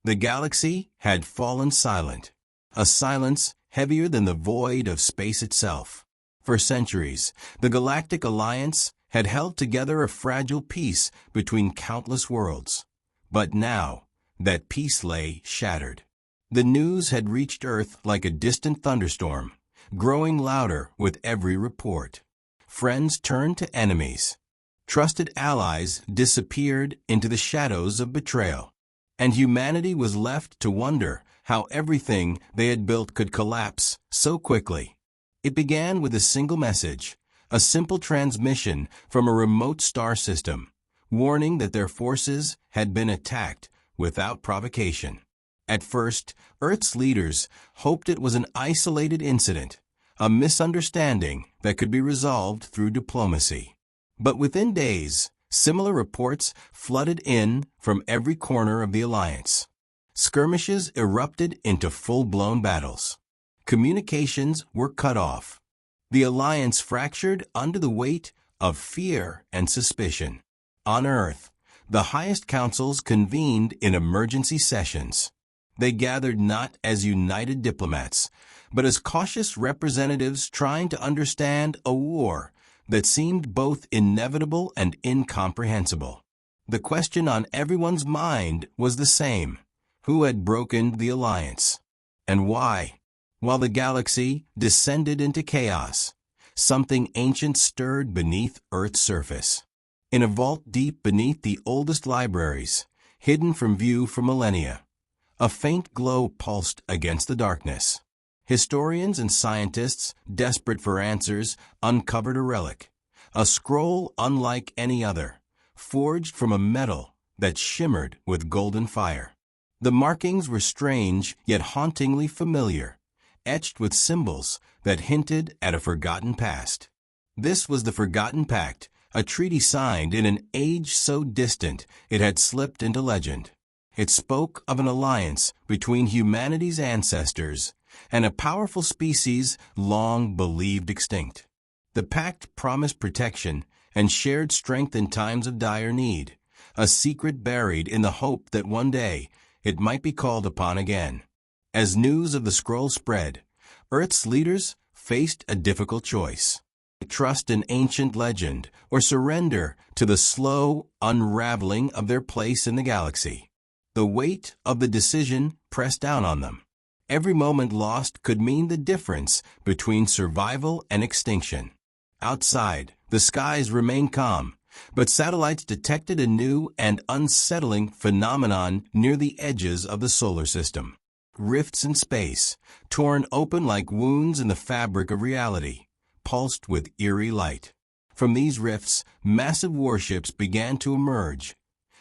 The galaxy had fallen silent, a silence heavier than the void of space itself. For centuries, the Galactic Alliance had held together a fragile peace between countless worlds. But now, that peace lay shattered. The news had reached Earth like a distant thunderstorm, growing louder with every report. Friends turned to enemies. Trusted allies disappeared into the shadows of betrayal. And humanity was left to wonder how everything they had built could collapse so quickly. It began with a single message, a simple transmission from a remote star system, warning that their forces had been attacked without provocation. At first, Earth's leaders hoped it was an isolated incident, a misunderstanding that could be resolved through diplomacy. But within days, similar reports flooded in from every corner of the Alliance. Skirmishes erupted into full-blown battles. Communications were cut off. The Alliance fractured under the weight of fear and suspicion. On Earth, the highest councils convened in emergency sessions. They gathered not as united diplomats, but as cautious representatives trying to understand a war that seemed both inevitable and incomprehensible. The question on everyone's mind was the same: who had broken the Alliance? And why? While the galaxy descended into chaos, something ancient stirred beneath Earth's surface. In a vault deep beneath the oldest libraries, hidden from view for millennia, a faint glow pulsed against the darkness. Historians and scientists, desperate for answers, uncovered a relic, a scroll unlike any other, forged from a metal that shimmered with golden fire. The markings were strange yet hauntingly familiar, etched with symbols that hinted at a forgotten past. This was the Forgotten Pact, a treaty signed in an age so distant it had slipped into legend. It spoke of an alliance between humanity's ancestors and a powerful species long believed extinct. The pact promised protection and shared strength in times of dire need, a secret buried in the hope that one day it might be called upon again. As news of the scroll spread, Earth's leaders faced a difficult choice: trust in ancient legend or surrender to the slow unraveling of their place in the galaxy. The weight of the decision pressed down on them. Every moment lost could mean the difference between survival and extinction. Outside, the skies remained calm, but satellites detected a new and unsettling phenomenon near the edges of the solar system. Rifts in space, torn open like wounds in the fabric of reality, pulsed with eerie light. From these rifts, massive warships began to emerge,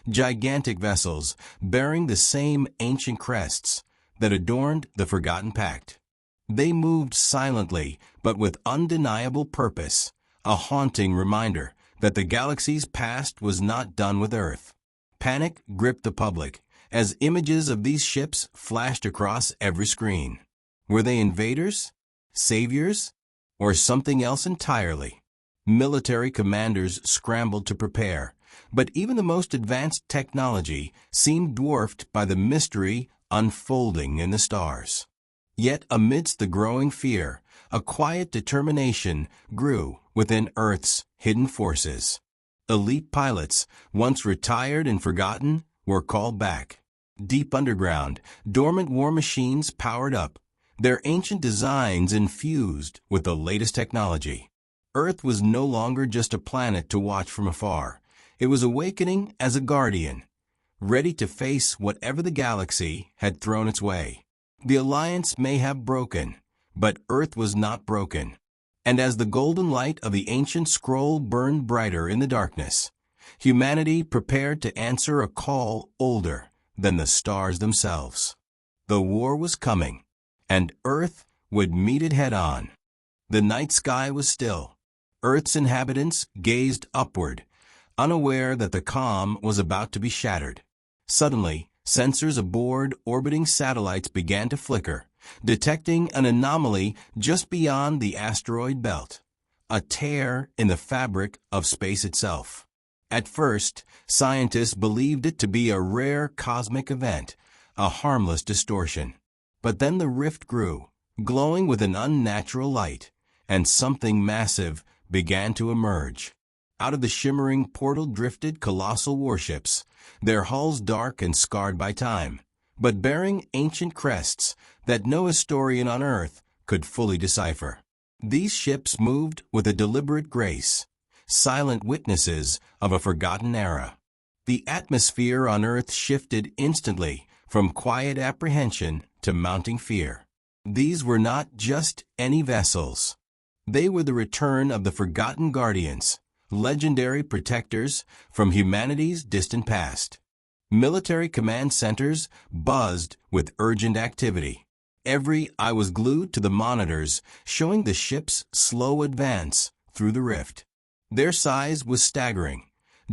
gigantic vessels bearing the same ancient crests that adorned the Forgotten Pact. They moved silently, but with undeniable purpose, a haunting reminder that the galaxy's past was not done with Earth. Panic gripped the public as images of these ships flashed across every screen. Were they invaders, saviors, or something else entirely? Military commanders scrambled to prepare, but even the most advanced technology seemed dwarfed by the mystery unfolding in the stars. Yet amidst the growing fear, a quiet determination grew within Earth's hidden forces. Elite pilots, once retired and forgotten, were called back. Deep underground, dormant war machines powered up, their ancient designs infused with the latest technology. Earth was no longer just a planet to watch from afar. It was awakening as a guardian, ready to face whatever the galaxy had thrown its way. The Alliance may have broken, but Earth was not broken. And as the golden light of the ancient scroll burned brighter in the darkness, humanity prepared to answer a call older than the stars themselves. The war was coming, and Earth would meet it head-on. The night sky was still. Earth's inhabitants gazed upward, unaware that the calm was about to be shattered. Suddenly, sensors aboard orbiting satellites began to flicker, detecting an anomaly just beyond the asteroid belt, a tear in the fabric of space itself. At first, scientists believed it to be a rare cosmic event, a harmless distortion. But then the rift grew, glowing with an unnatural light, and something massive began to emerge. Out of the shimmering portal drifted colossal warships, their hulls dark and scarred by time, but bearing ancient crests that no historian on Earth could fully decipher. These ships moved with a deliberate grace, silent witnesses of a forgotten era. The atmosphere on Earth shifted instantly from quiet apprehension to mounting fear. These were not just any vessels. They were the return of the forgotten guardians, legendary protectors from humanity's distant past. Military command centers buzzed with urgent activity. Every eye was glued to the monitors showing the ship's slow advance through the rift. Their size was staggering,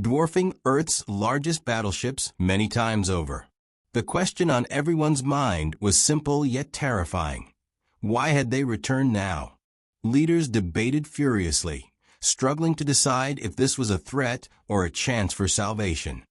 dwarfing Earth's largest battleships many times over. The question on everyone's mind was simple yet terrifying. Why had they returned now? Leaders debated furiously, struggling to decide if this was a threat or a chance for salvation.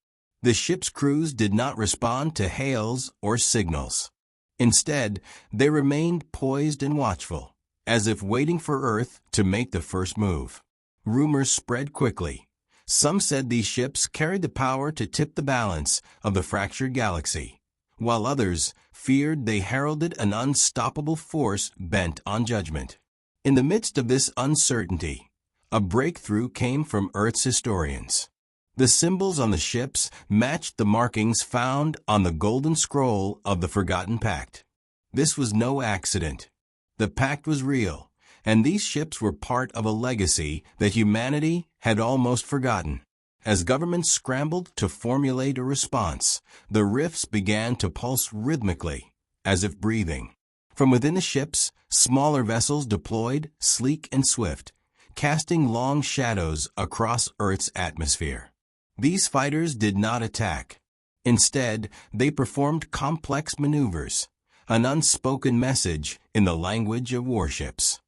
The ship's crews did not respond to hails or signals. Instead, they remained poised and watchful, as if waiting for Earth to make the first move. Rumors spread quickly. Some said these ships carried the power to tip the balance of the fractured galaxy, while others feared they heralded an unstoppable force bent on judgment. In the midst of this uncertainty, a breakthrough came from Earth's historians. The symbols on the ships matched the markings found on the golden scroll of the Forgotten Pact. This was no accident. The Pact was real, and these ships were part of a legacy that humanity had almost forgotten. As governments scrambled to formulate a response, the rifts began to pulse rhythmically, as if breathing. From within the ships, smaller vessels deployed, sleek and swift, casting long shadows across Earth's atmosphere. These fighters did not attack. Instead, they performed complex maneuvers, an unspoken message in the language of warships.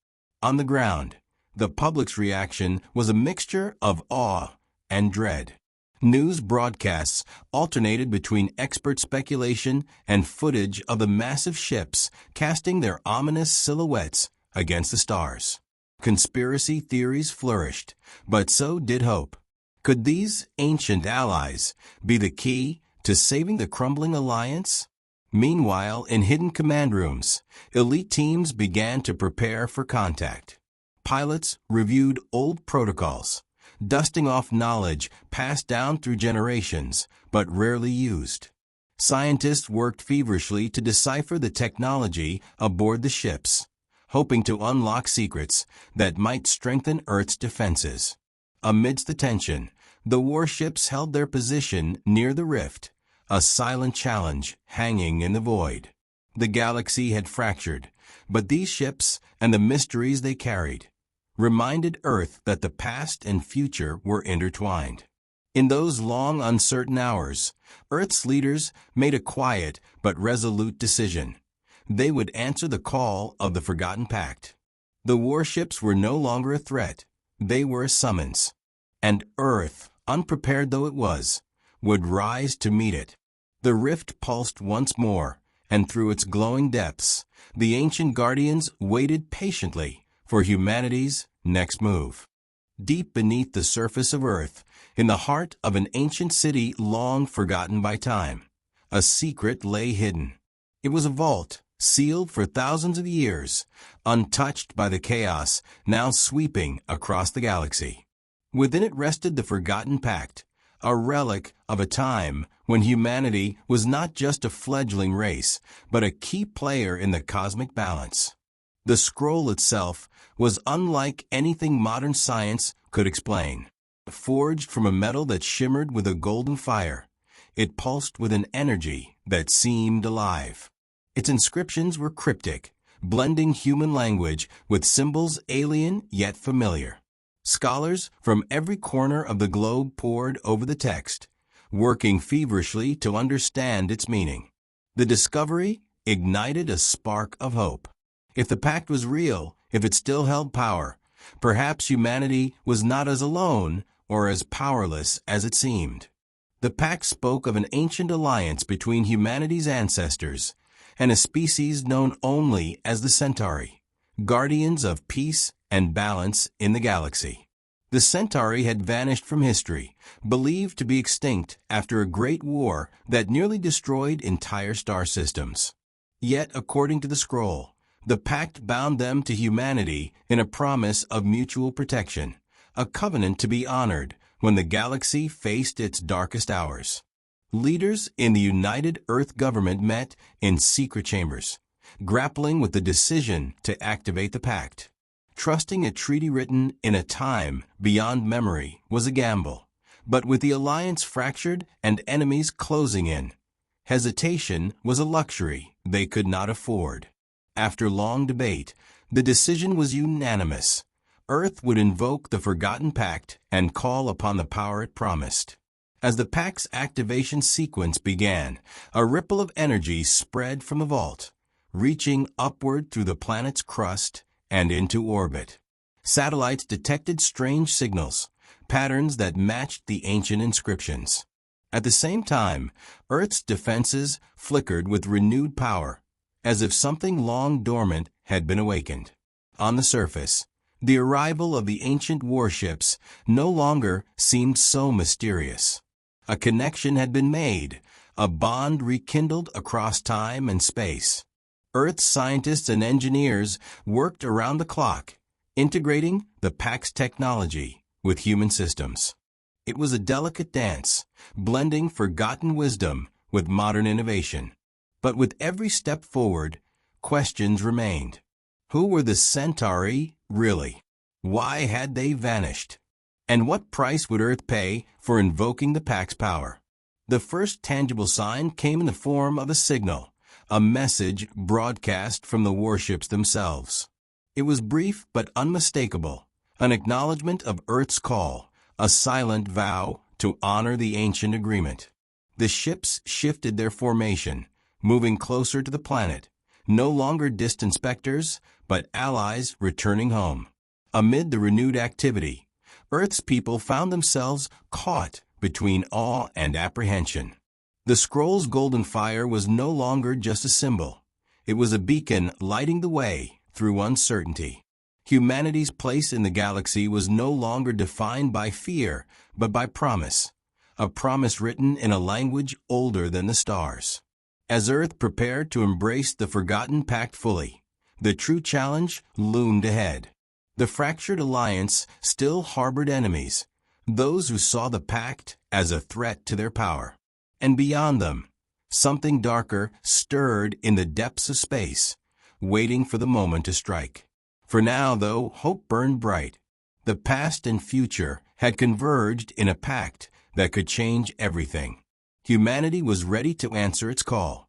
On the ground, the public's reaction was a mixture of awe and dread. News broadcasts alternated between expert speculation and footage of the massive ships casting their ominous silhouettes against the stars. Conspiracy theories flourished, but so did hope. Could these ancient allies be the key to saving the crumbling alliance? Meanwhile, in hidden command rooms, elite teams began to prepare for contact. Pilots reviewed old protocols, dusting off knowledge passed down through generations but rarely used. Scientists worked feverishly to decipher the technology aboard the ships, hoping to unlock secrets that might strengthen Earth's defenses. Amidst the tension, the warships held their position near the rift, a silent challenge hanging in the void. The galaxy had fractured, but these ships and the mysteries they carried reminded Earth that the past and future were intertwined. In those long, uncertain hours, Earth's leaders made a quiet but resolute decision. They would answer the call of the Forgotten Pact. The warships were no longer a threat. They were a summons. And Earth, unprepared though it was, would rise to meet it. The rift pulsed once more, and through its glowing depths, the ancient guardians waited patiently for humanity's next move. Deep beneath the surface of Earth, in the heart of an ancient city long forgotten by time, a secret lay hidden. It was a vault, sealed for thousands of years, untouched by the chaos now sweeping across the galaxy. Within it rested the Forgotten Pact, a relic of a time when humanity was not just a fledgling race, but a key player in the cosmic balance. The scroll itself was unlike anything modern science could explain. Forged from a metal that shimmered with a golden fire, it pulsed with an energy that seemed alive. Its inscriptions were cryptic, blending human language with symbols alien yet familiar. Scholars from every corner of the globe pored over the text, working feverishly to understand its meaning. The discovery ignited a spark of hope. If the pact was real, if it still held power, perhaps humanity was not as alone or as powerless as it seemed. The Pact spoke of an ancient alliance between humanity's ancestors and a species known only as the Centauri, guardians of peace and balance in the galaxy. The Centauri had vanished from history, believed to be extinct after a great war that nearly destroyed entire star systems. Yet, according to the scroll, the Pact bound them to humanity in a promise of mutual protection, a covenant to be honored when the galaxy faced its darkest hours. Leaders in the United Earth government met in secret chambers, grappling with the decision to activate the Pact. Trusting a treaty written in a time beyond memory was a gamble, but with the alliance fractured and enemies closing in, hesitation was a luxury they could not afford. After long debate, the decision was unanimous. Earth would invoke the Forgotten Pact and call upon the power it promised. As the Pact's activation sequence began, a ripple of energy spread from the vault, reaching upward through the planet's crust and into orbit. Satellites detected strange signals, patterns that matched the ancient inscriptions. At the same time, Earth's defenses flickered with renewed power, as if something long dormant had been awakened. On the surface, the arrival of the ancient warships no longer seemed so mysterious. A connection had been made, a bond rekindled across time and space. Earth's scientists and engineers worked around the clock, integrating the Pact's technology with human systems. It was a delicate dance, blending forgotten wisdom with modern innovation. But with every step forward, questions remained. Who were the Centauri, really? Why had they vanished? And what price would Earth pay for invoking the Pact's power? The first tangible sign came in the form of a signal, a message broadcast from the warships themselves. It was brief but unmistakable, an acknowledgement of Earth's call, a silent vow to honor the ancient agreement. The ships shifted their formation, moving closer to the planet, no longer distant specters, but allies returning home. Amid the renewed activity, Earth's people found themselves caught between awe and apprehension. The scroll's golden fire was no longer just a symbol. It was a beacon lighting the way through uncertainty. Humanity's place in the galaxy was no longer defined by fear, but by promise, a promise written in a language older than the stars. As Earth prepared to embrace the Forgotten Pact fully, the true challenge loomed ahead. The fractured alliance still harbored enemies, those who saw the Pact as a threat to their power. And beyond them, something darker stirred in the depths of space, waiting for the moment to strike. For now, though, hope burned bright. The past and future had converged in a pact that could change everything. Humanity was ready to answer its call.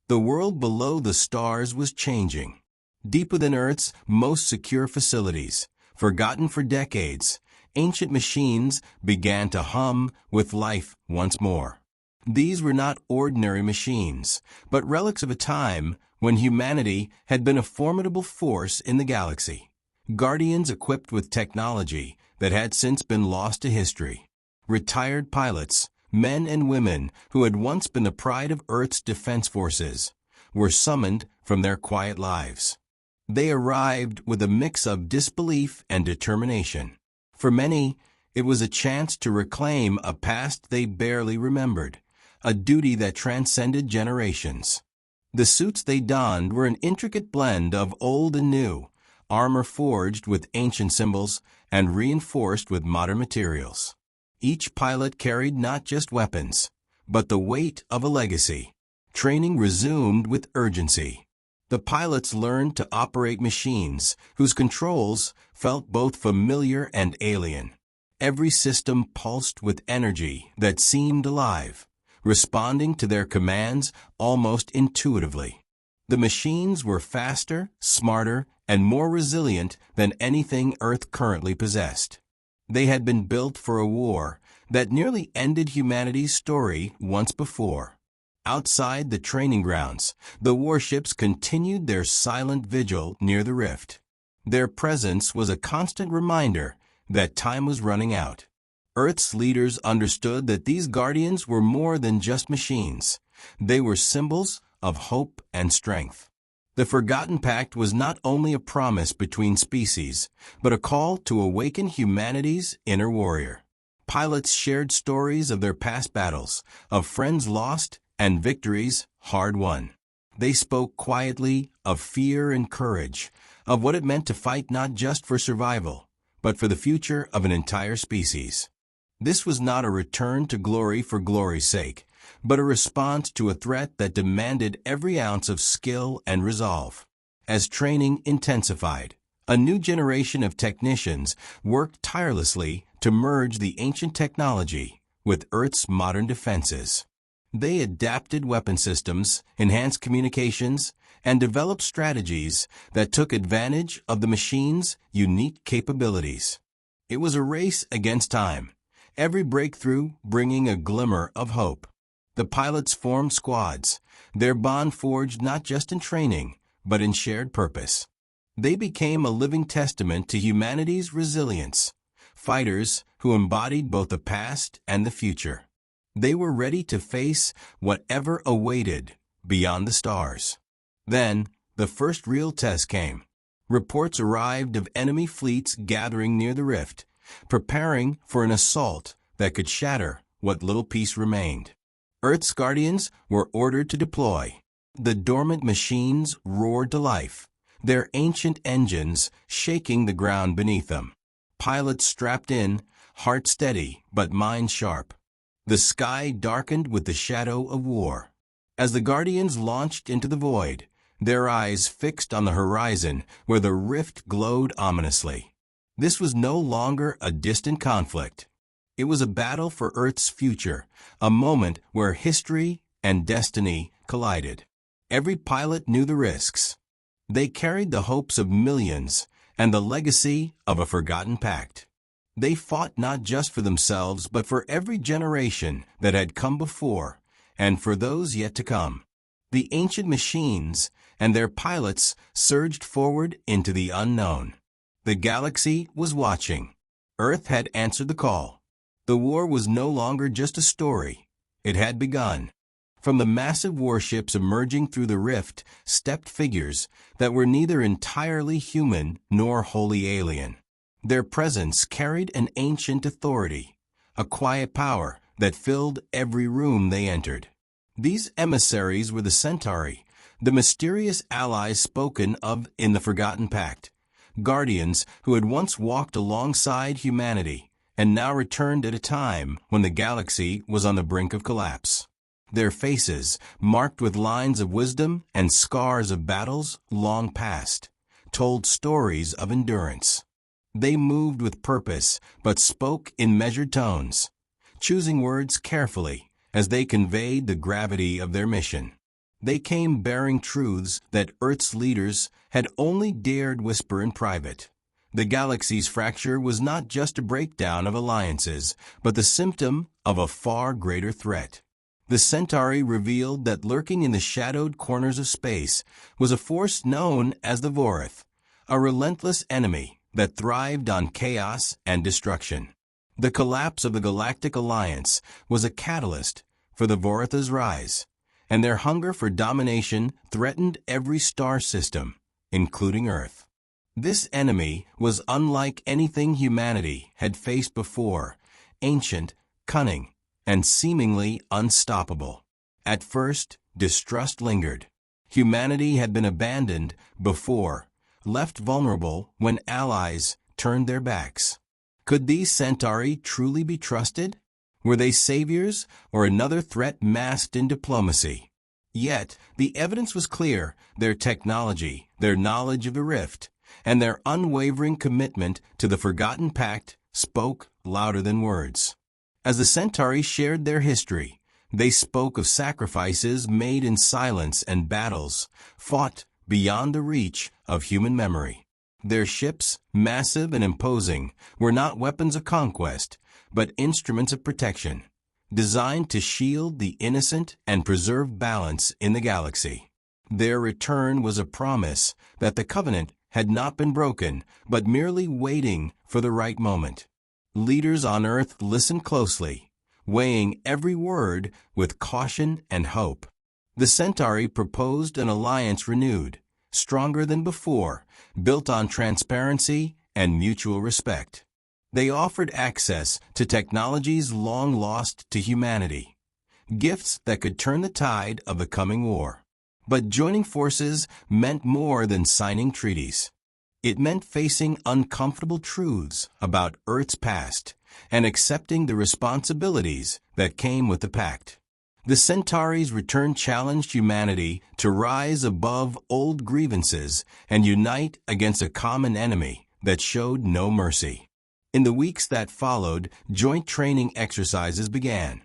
The world below the stars was changing. Deep within Earth's most secure facilities, forgotten for decades, ancient machines began to hum with life once more. These were not ordinary machines, but relics of a time when humanity had been a formidable force in the galaxy. Guardians equipped with technology that had since been lost to history. Retired pilots, men and women who had once been the pride of Earth's defense forces, were summoned from their quiet lives. They arrived with a mix of disbelief and determination. For many, it was a chance to reclaim a past they barely remembered, a duty that transcended generations. The suits they donned were an intricate blend of old and new, armor forged with ancient symbols and reinforced with modern materials. Each pilot carried not just weapons, but the weight of a legacy. Training resumed with urgency. The pilots learned to operate machines whose controls felt both familiar and alien. Every system pulsed with energy that seemed alive, responding to their commands almost intuitively. The machines were faster, smarter, and more resilient than anything Earth currently possessed. They had been built for a war that nearly ended humanity's story once before. Outside the training grounds, the warships continued their silent vigil near the rift. Their presence was a constant reminder that time was running out. Earth's leaders understood that these guardians were more than just machines. They were symbols of hope and strength. The Forgotten Pact was not only a promise between species, but a call to awaken humanity's inner warrior. Pilots shared stories of their past battles, of friends lost and victories hard won. They spoke quietly of fear and courage, of what it meant to fight not just for survival, but for the future of an entire species. This was not a return to glory for glory's sake, but a response to a threat that demanded every ounce of skill and resolve. As training intensified, a new generation of technicians worked tirelessly to merge the ancient technology with Earth's modern defenses. They adapted weapon systems, enhanced communications, and developed strategies that took advantage of the machine's unique capabilities. It was a race against time, every breakthrough bringing a glimmer of hope. The pilots formed squads, their bond forged not just in training, but in shared purpose. They became a living testament to humanity's resilience, fighters who embodied both the past and the future. They were ready to face whatever awaited beyond the stars. Then, the first real test came. Reports arrived of enemy fleets gathering near the rift, preparing for an assault that could shatter what little peace remained. Earth's guardians were ordered to deploy. The dormant machines roared to life, their ancient engines shaking the ground beneath them. Pilots strapped in, heart steady but mind sharp. The sky darkened with the shadow of war. As the guardians launched into the void, their eyes fixed on the horizon where the rift glowed ominously. This was no longer a distant conflict. It was a battle for Earth's future, a moment where history and destiny collided. Every pilot knew the risks. They carried the hopes of millions and the legacy of a forgotten pact. They fought not just for themselves, but for every generation that had come before and for those yet to come. The ancient machines and their pilots surged forward into the unknown. The galaxy was watching. Earth had answered the call. The war was no longer just a story. It had begun. From the massive warships emerging through the rift stepped figures that were neither entirely human nor wholly alien. Their presence carried an ancient authority, a quiet power that filled every room they entered. These emissaries were the Centauri, the mysterious allies spoken of in the Forgotten Pact, guardians who had once walked alongside humanity and now returned at a time when the galaxy was on the brink of collapse. Their faces, marked with lines of wisdom and scars of battles long past, told stories of endurance. They moved with purpose, but spoke in measured tones, choosing words carefully as they conveyed the gravity of their mission. They came bearing truths that Earth's leaders had only dared whisper in private. The galaxy's fracture was not just a breakdown of alliances, but the symptom of a far greater threat. The Centauri revealed that lurking in the shadowed corners of space was a force known as the Vorith, a relentless enemy that thrived on chaos and destruction. The collapse of the Galactic Alliance was a catalyst for the Voritha's rise, and their hunger for domination threatened every star system, including Earth. This enemy was unlike anything humanity had faced before, ancient, cunning, and seemingly unstoppable. At first, distrust lingered. Humanity had been abandoned before, left vulnerable when allies turned their backs. Could these Centauri truly be trusted? Were they saviors or another threat masked in diplomacy? Yet, the evidence was clear: their technology, their knowledge of the rift, and their unwavering commitment to the Forgotten Pact spoke louder than words. As the Centauri shared their history, they spoke of sacrifices made in silence and battles fought beyond the reach of human memory. Their ships, massive and imposing, were not weapons of conquest, but instruments of protection, designed to shield the innocent and preserve balance in the galaxy. Their return was a promise that the Covenant had not been broken, but merely waiting for the right moment. Leaders on Earth listened closely, weighing every word with caution and hope. The Centauri proposed an alliance renewed, stronger than before, built on transparency and mutual respect. They offered access to technologies long lost to humanity, gifts that could turn the tide of the coming war. But joining forces meant more than signing treaties. It meant facing uncomfortable truths about Earth's past and accepting the responsibilities that came with the Pact. The Centauri's return challenged humanity to rise above old grievances and unite against a common enemy that showed no mercy. In the weeks that followed, joint training exercises began.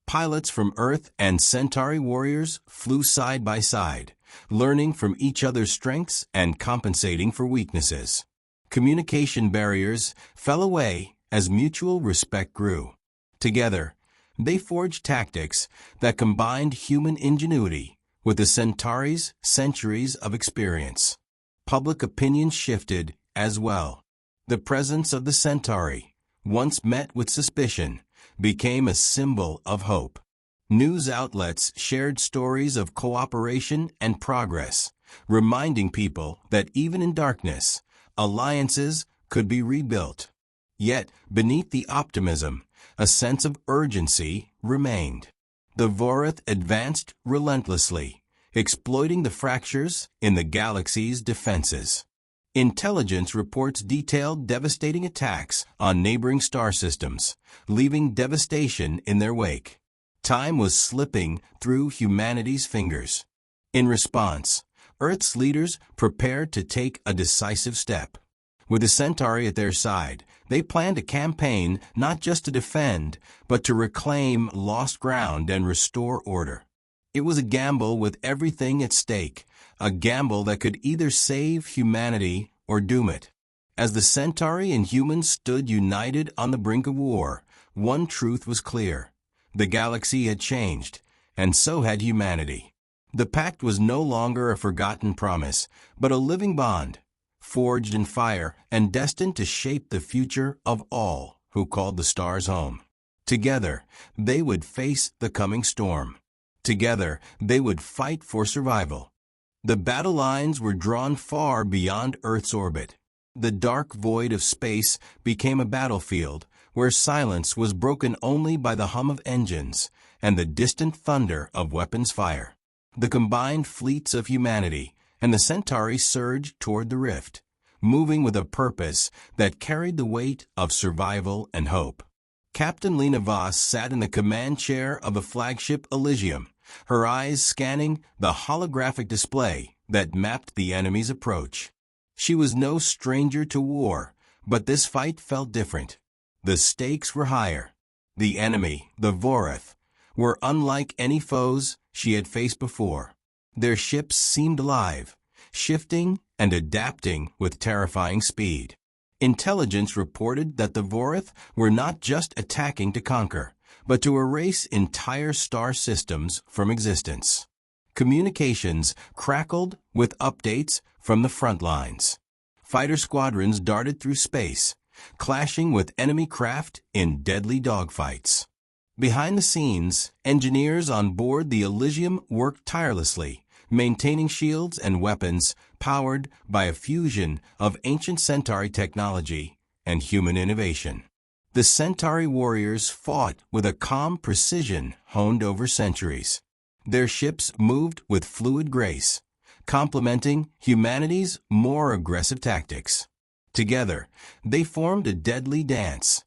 Pilots from Earth and Centauri warriors flew side by side, learning from each other's strengths and compensating for weaknesses. Communication barriers fell away as mutual respect grew. Together, they forged tactics that combined human ingenuity with the Centauri's centuries of experience. Public opinion shifted as well. The presence of the Centauri, once met with suspicion, became a symbol of hope. News outlets shared stories of cooperation and progress, reminding people that even in darkness, alliances could be rebuilt. Yet, beneath the optimism, a sense of urgency remained. The Vorath advanced relentlessly, exploiting the fractures in the galaxy's defenses. Intelligence reports detailed devastating attacks on neighboring star systems, leaving devastation in their wake. Time was slipping through humanity's fingers. In response, Earth's leaders prepared to take a decisive step. With the Centauri at their side, they planned a campaign not just to defend, but to reclaim lost ground and restore order. It was a gamble with everything at stake, a gamble that could either save humanity or doom it. As the Centauri and humans stood united on the brink of war, one truth was clear. The galaxy had changed, and so had humanity. The Pact was no longer a forgotten promise, but a living bond, forged in fire and destined to shape the future of all who called the stars home. Together, they would face the coming storm. Together, they would fight for survival. The battle lines were drawn far beyond Earth's orbit. The dark void of space became a battlefield where silence was broken only by the hum of engines and the distant thunder of weapons fire. The combined fleets of humanity and the Centauri surged toward the rift, moving with a purpose that carried the weight of survival and hope. Captain Lena Voss sat in the command chair of the flagship Elysium, her eyes scanning the holographic display that mapped the enemy's approach. She was no stranger to war, but this fight felt different. The stakes were higher. The enemy, the Vorath, were unlike any foes she had faced before. Their ships seemed alive, shifting and adapting with terrifying speed. Intelligence reported that the Vorath were not just attacking to conquer, but to erase entire star systems from existence. Communications crackled with updates from the front lines. Fighter squadrons darted through space, clashing with enemy craft in deadly dogfights. Behind the scenes, engineers on board the Elysium worked tirelessly, maintaining shields and weapons powered by a fusion of ancient Centauri technology and human innovation. The Centauri warriors fought with a calm precision honed over centuries. Their ships moved with fluid grace, complementing humanity's more aggressive tactics. Together, they formed a deadly dance,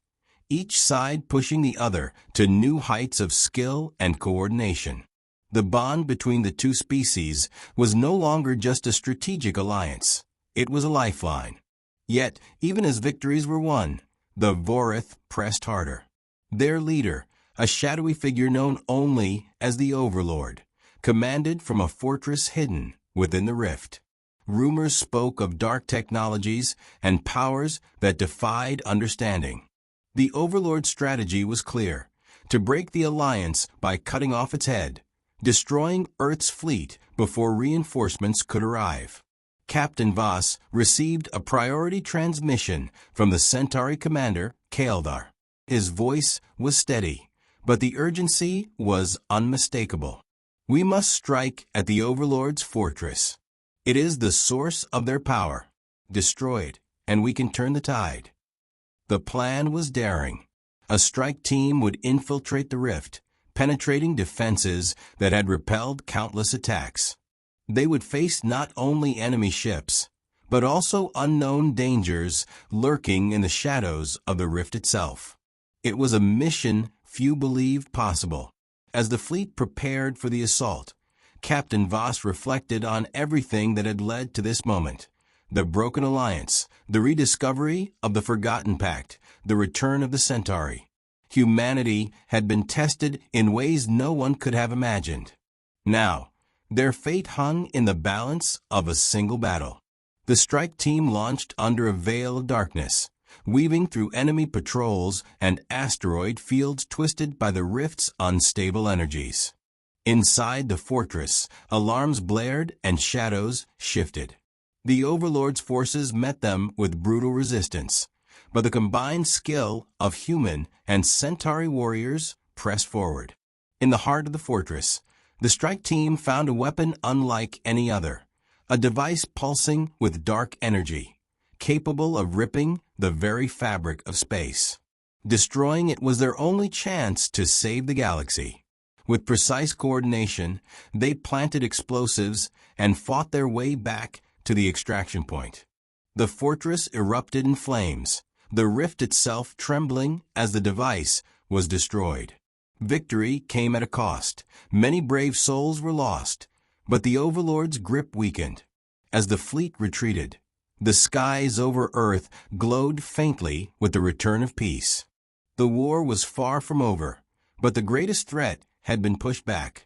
each side pushing the other to new heights of skill and coordination. The bond between the two species was no longer just a strategic alliance. It was a lifeline. Yet, even as victories were won, the Vorath pressed harder. Their leader, a shadowy figure known only as the Overlord, commanded from a fortress hidden within the rift. Rumors spoke of dark technologies and powers that defied understanding. The Overlord's strategy was clear: to break the alliance by cutting off its head, destroying Earth's fleet before reinforcements could arrive. Captain Voss received a priority transmission from the Centauri commander Kaeldar. His voice was steady, but the urgency was unmistakable. We must strike at the Overlord's fortress. It is the source of their power. Destroy it, and we can turn the tide. The plan was daring. A strike team would infiltrate the rift, penetrating defenses that had repelled countless attacks. They would face not only enemy ships, but also unknown dangers lurking in the shadows of the rift itself. It was a mission few believed possible. As the fleet prepared for the assault, Captain Voss reflected on everything that had led to this moment. The broken alliance, the rediscovery of the forgotten Pact, the return of the Centauri. Humanity had been tested in ways no one could have imagined. Now, their fate hung in the balance of a single battle. The strike team launched under a veil of darkness, weaving through enemy patrols and asteroid fields twisted by the rift's unstable energies. Inside the fortress, alarms blared and shadows shifted. The Overlord's forces met them with brutal resistance, but the combined skill of human and Centauri warriors pressed forward. In the heart of the fortress, the strike team found a weapon unlike any other, a device pulsing with dark energy, capable of ripping the very fabric of space. Destroying it was their only chance to save the galaxy. With precise coordination, they planted explosives and fought their way back to the extraction point. The fortress erupted in flames, the rift itself trembling as the device was destroyed. Victory came at a cost. Many brave souls were lost, but the Overlord's grip weakened. As the fleet retreated, the skies over Earth glowed faintly with the return of peace. The war was far from over, but the greatest threat had been pushed back.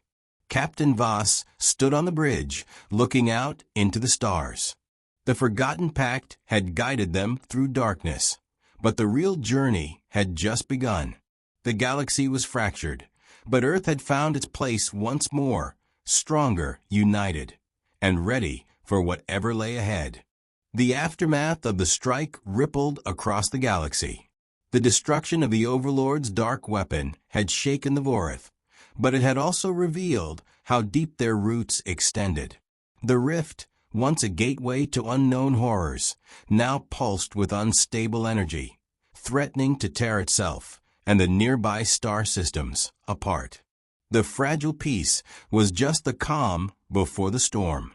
Captain Voss stood on the bridge, looking out into the stars. The forgotten Pact had guided them through darkness, but the real journey had just begun. The galaxy was fractured, but Earth had found its place once more, stronger, united, and ready for whatever lay ahead. The aftermath of the strike rippled across the galaxy. The destruction of the Overlord's dark weapon had shaken the Vorith, but it had also revealed how deep their roots extended. The rift, once a gateway to unknown horrors, now pulsed with unstable energy, threatening to tear itself and the nearby star systems apart. The fragile peace was just the calm before the storm.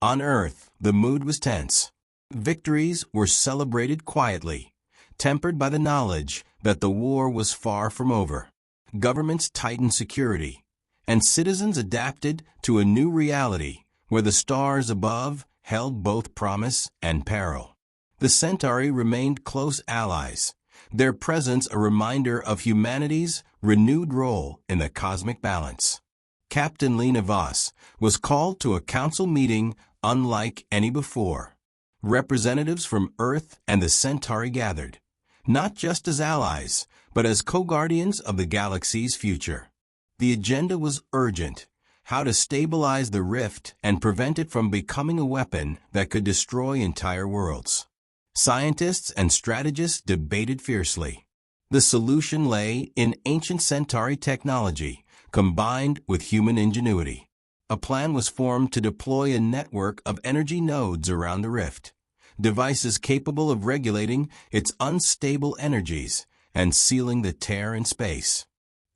On Earth, the mood was tense. Victories were celebrated quietly, tempered by the knowledge that the war was far from over. Governments tightened security, and citizens adapted to a new reality where the stars above held both promise and peril. The Centauri remained close allies, their presence a reminder of humanity's renewed role in the cosmic balance. Captain Lena Voss was called to a council meeting unlike any before. Representatives from Earth and the Centauri gathered, not just as allies, but as co-guardians of the galaxy's future. The agenda was urgent: how to stabilize the rift and prevent it from becoming a weapon that could destroy entire worlds. Scientists and strategists debated fiercely. The solution lay in ancient Centauri technology, combined with human ingenuity. A plan was formed to deploy a network of energy nodes around the rift, devices capable of regulating its unstable energies and sealing the tear in space.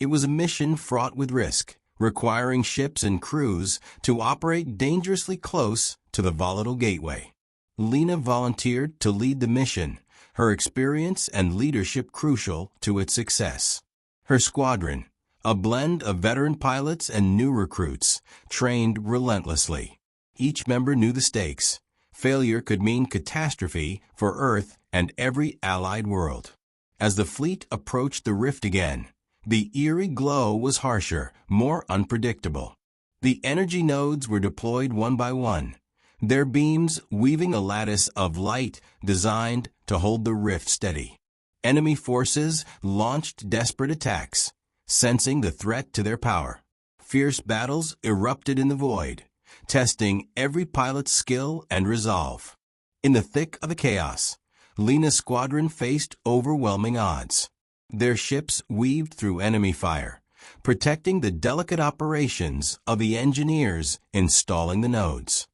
It was a mission fraught with risk, requiring ships and crews to operate dangerously close to the volatile gateway. Lena volunteered to lead the mission, her experience and leadership crucial to its success. Her squadron, a blend of veteran pilots and new recruits, trained relentlessly. Each member knew the stakes. Failure could mean catastrophe for Earth and every allied world. As the fleet approached the rift again, the eerie glow was harsher, more unpredictable. The energy nodes were deployed one by one, their beams weaving a lattice of light designed to hold the rift steady. Enemy forces launched desperate attacks, sensing the threat to their power. Fierce battles erupted in the void, testing every pilot's skill and resolve. In the thick of the chaos, Lena's squadron faced overwhelming odds. Their ships weaved through enemy fire, protecting the delicate operations of the engineers installing the nodes.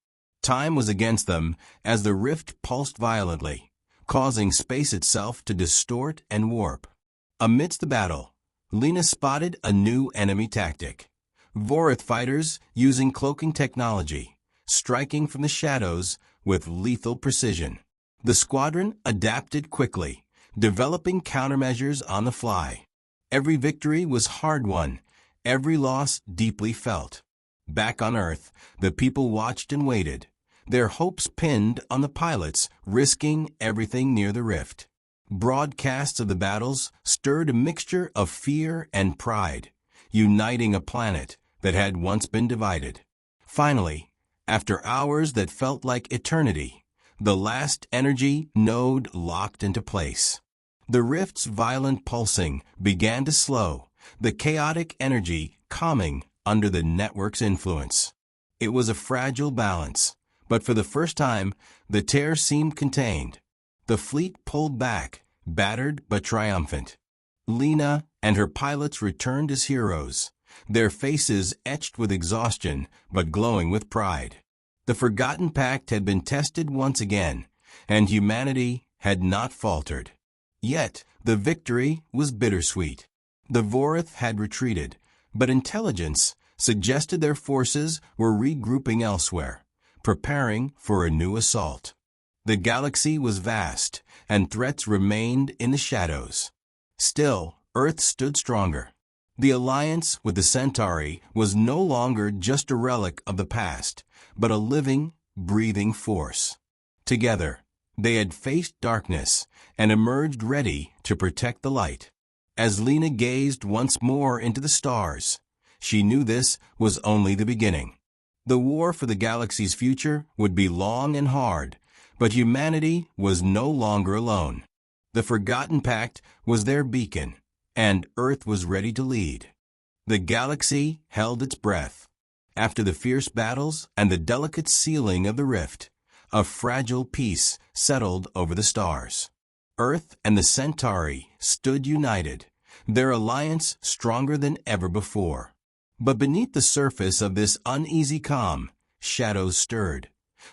Time was against them as the rift pulsed violently, causing space itself to distort and warp. Amidst the battle, Lena spotted a new enemy tactic. Vorath fighters using cloaking technology, striking from the shadows with lethal precision. The squadron adapted quickly, developing countermeasures on the fly. Every victory was hard-won, every loss deeply felt. Back on Earth, the people watched and waited, their hopes pinned on the pilots risking everything near the rift. Broadcasts of the battles stirred a mixture of fear and pride, uniting a planet that had once been divided. Finally, after hours that felt like eternity, the last energy node locked into place. The rift's violent pulsing began to slow, the chaotic energy calming under the network's influence. It was a fragile balance, but for the first time, the tear seemed contained. The fleet pulled back, battered but triumphant. Lena and her pilots returned as heroes, their faces etched with exhaustion but glowing with pride. The forgotten pact had been tested once again, and humanity had not faltered. Yet, the victory was bittersweet. The Vorath had retreated, but intelligence suggested their forces were regrouping elsewhere, preparing for a new assault. The galaxy was vast, and threats remained in the shadows. Still, Earth stood stronger. The alliance with the Centauri was no longer just a relic of the past, but a living, breathing force. Together, they had faced darkness and emerged ready to protect the light. As Lena gazed once more into the stars, she knew this was only the beginning. The war for the galaxy's future would be long and hard, but humanity was no longer alone. The Forgotten Pact was their beacon, and Earth was ready to lead. The galaxy held its breath. After the fierce battles and the delicate sealing of the rift, a fragile peace settled over the stars. Earth and the Centauri stood united, their alliance stronger than ever before. But beneath the surface of this uneasy calm, shadows stirred,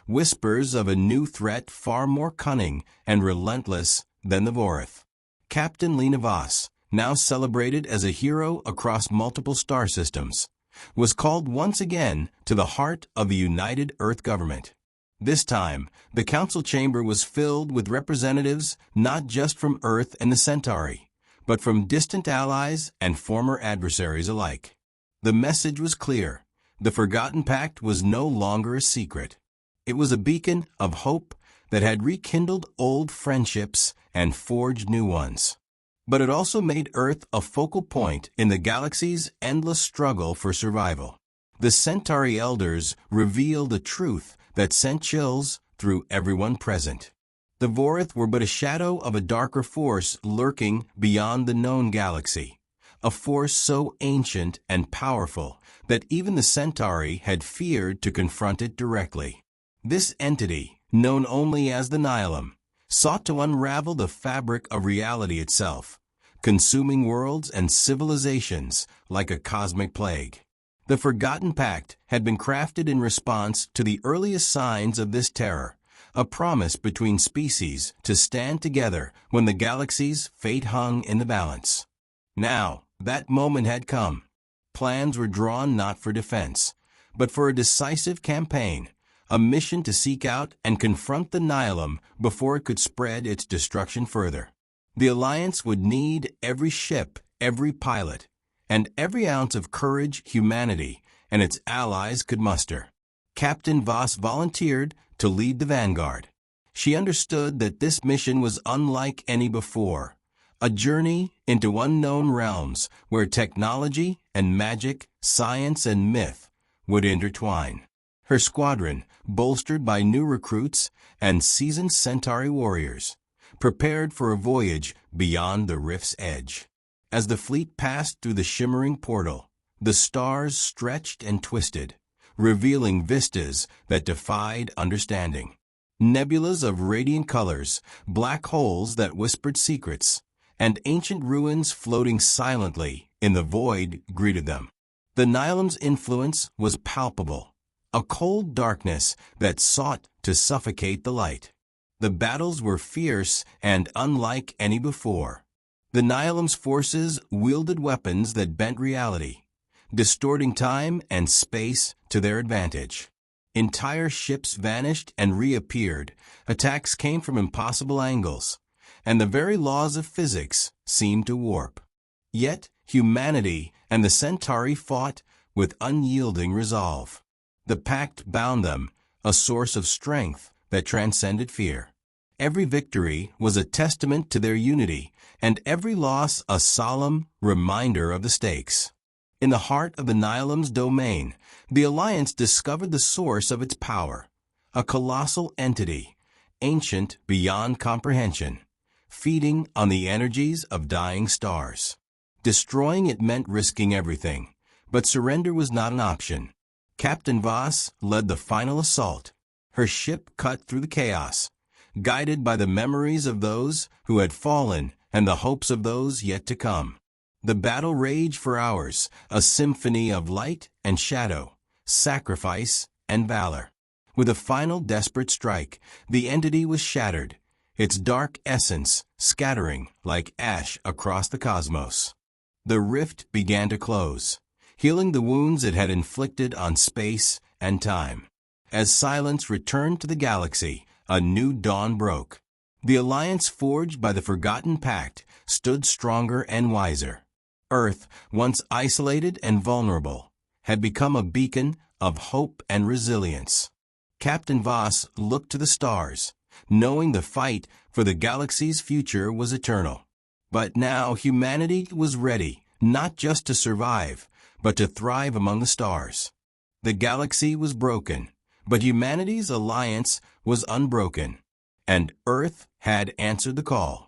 whispers of a new threat far more cunning and relentless than the Vorath. Captain Lena Voss, now celebrated as a hero across multiple star systems, was called once again to the heart of the United Earth government. This time, the council chamber was filled with representatives not just from Earth and the Centauri, but from distant allies and former adversaries alike. The message was clear. The Forgotten Pact was no longer a secret. It was a beacon of hope that had rekindled old friendships and forged new ones. But it also made Earth a focal point in the galaxy's endless struggle for survival. The Centauri elders revealed a truth that sent chills through everyone present. The Vorath were but a shadow of a darker force lurking beyond the known galaxy, a force so ancient and powerful that even the Centauri had feared to confront it directly. This entity, known only as the Nihilum, sought to unravel the fabric of reality itself, consuming worlds and civilizations like a cosmic plague. The Forgotten Pact had been crafted in response to the earliest signs of this terror, a promise between species to stand together when the galaxy's fate hung in the balance. Now, that moment had come. Plans were drawn not for defense, but for a decisive campaign, a mission to seek out and confront the Nihilum before it could spread its destruction further. The Alliance would need every ship, every pilot, and every ounce of courage humanity and its allies could muster. Captain Voss volunteered to lead the vanguard. She understood that this mission was unlike any before, a journey into unknown realms where technology and magic, science and myth would intertwine. Her squadron, bolstered by new recruits and seasoned Centauri warriors, prepared for a voyage beyond the rift's edge. As the fleet passed through the shimmering portal, the stars stretched and twisted, revealing vistas that defied understanding. Nebulas of radiant colors, black holes that whispered secrets, and ancient ruins floating silently in the void greeted them. The Nilam's influence was palpable, a cold darkness that sought to suffocate the light. The battles were fierce and unlike any before. The Nilam's forces wielded weapons that bent reality, distorting time and space to their advantage. Entire ships vanished and reappeared, attacks came from impossible angles, and the very laws of physics seemed to warp. Yet humanity and the Centauri fought with unyielding resolve. The Pact bound them, a source of strength that transcended fear. Every victory was a testament to their unity, and every loss a solemn reminder of the stakes. In the heart of the Nilam's domain, the Alliance discovered the source of its power, a colossal entity, ancient beyond comprehension, feeding on the energies of dying stars. Destroying it meant risking everything, but surrender was not an option. Captain Voss led the final assault, her ship cut through the chaos, guided by the memories of those who had fallen and the hopes of those yet to come. The battle raged for hours, a symphony of light and shadow, sacrifice and valor. With a final desperate strike, the entity was shattered, its dark essence scattering like ash across the cosmos. The rift began to close, healing the wounds it had inflicted on space and time. As silence returned to the galaxy, a new dawn broke. The alliance forged by the forgotten Pact stood stronger and wiser. Earth, once isolated and vulnerable, had become a beacon of hope and resilience. Captain Voss looked to the stars, knowing the fight for the galaxy's future was eternal. But now humanity was ready, not just to survive, but to thrive among the stars. The galaxy was broken, but humanity's alliance was unbroken, and Earth had answered the call.